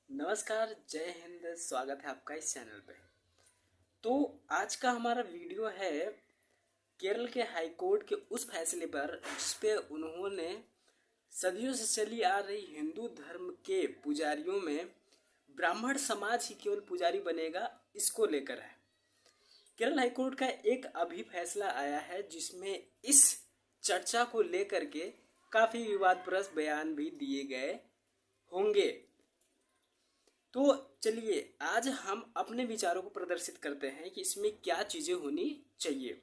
नमस्कार, जय हिंद। स्वागत है आपका इस चैनल पे। तो आज का हमारा वीडियो है केरल के हाई कोर्ट के उस फैसले पर जिस पे उन्होंने सदियों से चली आ रही हिंदू धर्म के पुजारियों में ब्राह्मण समाज ही केवल पुजारी बनेगा, इसको लेकर है। केरल हाई कोर्ट का एक अभी फैसला आया है जिसमें इस चर्चा को लेकर के काफ़ी विवादप्रस्त बयान भी दिए गए होंगे। तो चलिए आज हम अपने विचारों को प्रदर्शित करते हैं कि इसमें क्या चीज़ें होनी चाहिए।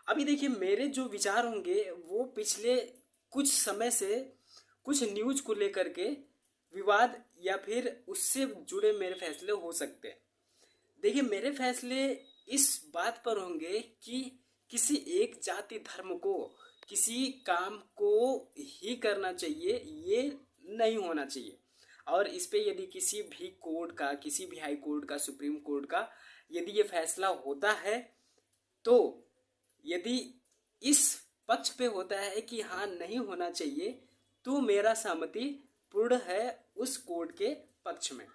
अभी देखिए, मेरे जो विचार होंगे वो पिछले कुछ समय से कुछ न्यूज को लेकर के विवाद या फिर उससे जुड़े मेरे फैसले हो सकते हैं। देखिए, मेरे फैसले इस बात पर होंगे कि किसी एक जाति धर्म को किसी काम को ही करना चाहिए, ये नहीं होना चाहिए। और इस पे यदि किसी भी कोर्ट का, किसी भी हाई कोर्ट का, सुप्रीम कोर्ट का यदि ये फैसला होता है, तो यदि इस पक्ष पे होता है कि हाँ नहीं होना चाहिए, तो मेरा सहमति पूर्ण है उस कोर्ट के पक्ष में।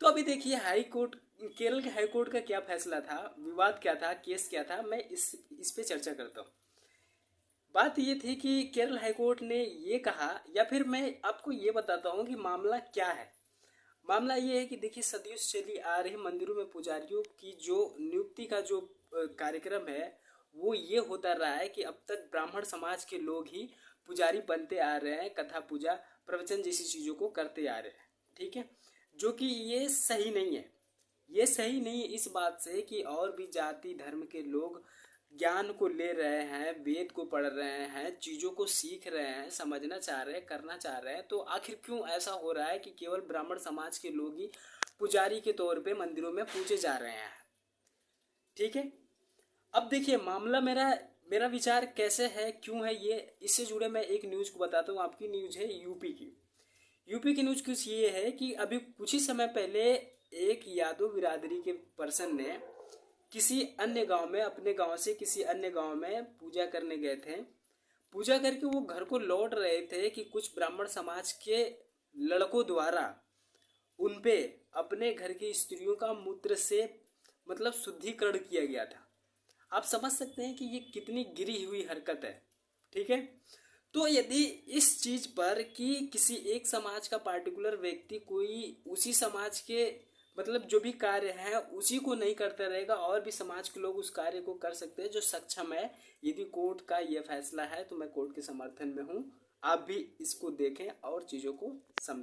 तो अभी देखिए, हाई कोर्ट, केरल के हाई कोर्ट का क्या फैसला था, विवाद क्या था, केस क्या था, मैं इस पे चर्चा करता हूँ। बात ये थी कि केरल हाई कोर्ट ने ये कहा, या फिर मैं आपको ये बताता हूँ कि मामला क्या है। मामला ये है कि देखिए, सदियों से चली आ रही मंदिरों में पुजारियों की जो नियुक्ति का जो कार्यक्रम है, वो ये होता रहा है कि अब तक ब्राह्मण समाज के लोग ही पुजारी बनते आ रहे हैं, कथा पूजा प्रवचन जैसी चीज़ों को करते आ रहे हैं। ठीक है, जो कि ये सही नहीं है। ये सही नहीं है इस बात से कि और भी जाति धर्म के लोग ज्ञान को ले रहे हैं, वेद को पढ़ रहे हैं, चीज़ों को सीख रहे हैं, समझना चाह रहे हैं, करना चाह रहे हैं। तो आखिर क्यों ऐसा हो रहा है कि केवल ब्राह्मण समाज के लोग ही पुजारी के तौर पे मंदिरों में पूजे जा रहे हैं? ठीक है, अब देखिए, मामला मेरा मेरा विचार कैसे है, क्यों है, ये इससे जुड़े मैं एक न्यूज़ को बताता हूँ। आपकी न्यूज़ है यूपी की न्यूज़ कुछ ये है कि अभी कुछ ही समय पहले एक यादव बिरादरी के पर्सन ने किसी अन्य गांव में, अपने गांव से किसी अन्य गांव में पूजा करने गए थे। पूजा करके वो घर को लौट रहे थे कि कुछ ब्राह्मण समाज के लड़कों द्वारा उन पे अपने घर की स्त्रियों का मूत्र से मतलब शुद्धिकरण किया गया था। आप समझ सकते हैं कि ये कितनी गिरी हुई हरकत है। ठीक है, तो यदि इस चीज पर कि किसी एक समाज का पार्टिकुलर व्यक्ति कोई उसी समाज के मतलब जो भी कार्य है उसी को नहीं करता रहेगा, और भी समाज के लोग उस कार्य को कर सकते हैं जो सक्षम है, यदि कोर्ट का यह फैसला है, तो मैं कोर्ट के समर्थन में हूँ। आप भी इसको देखें और चीज़ों को समझें।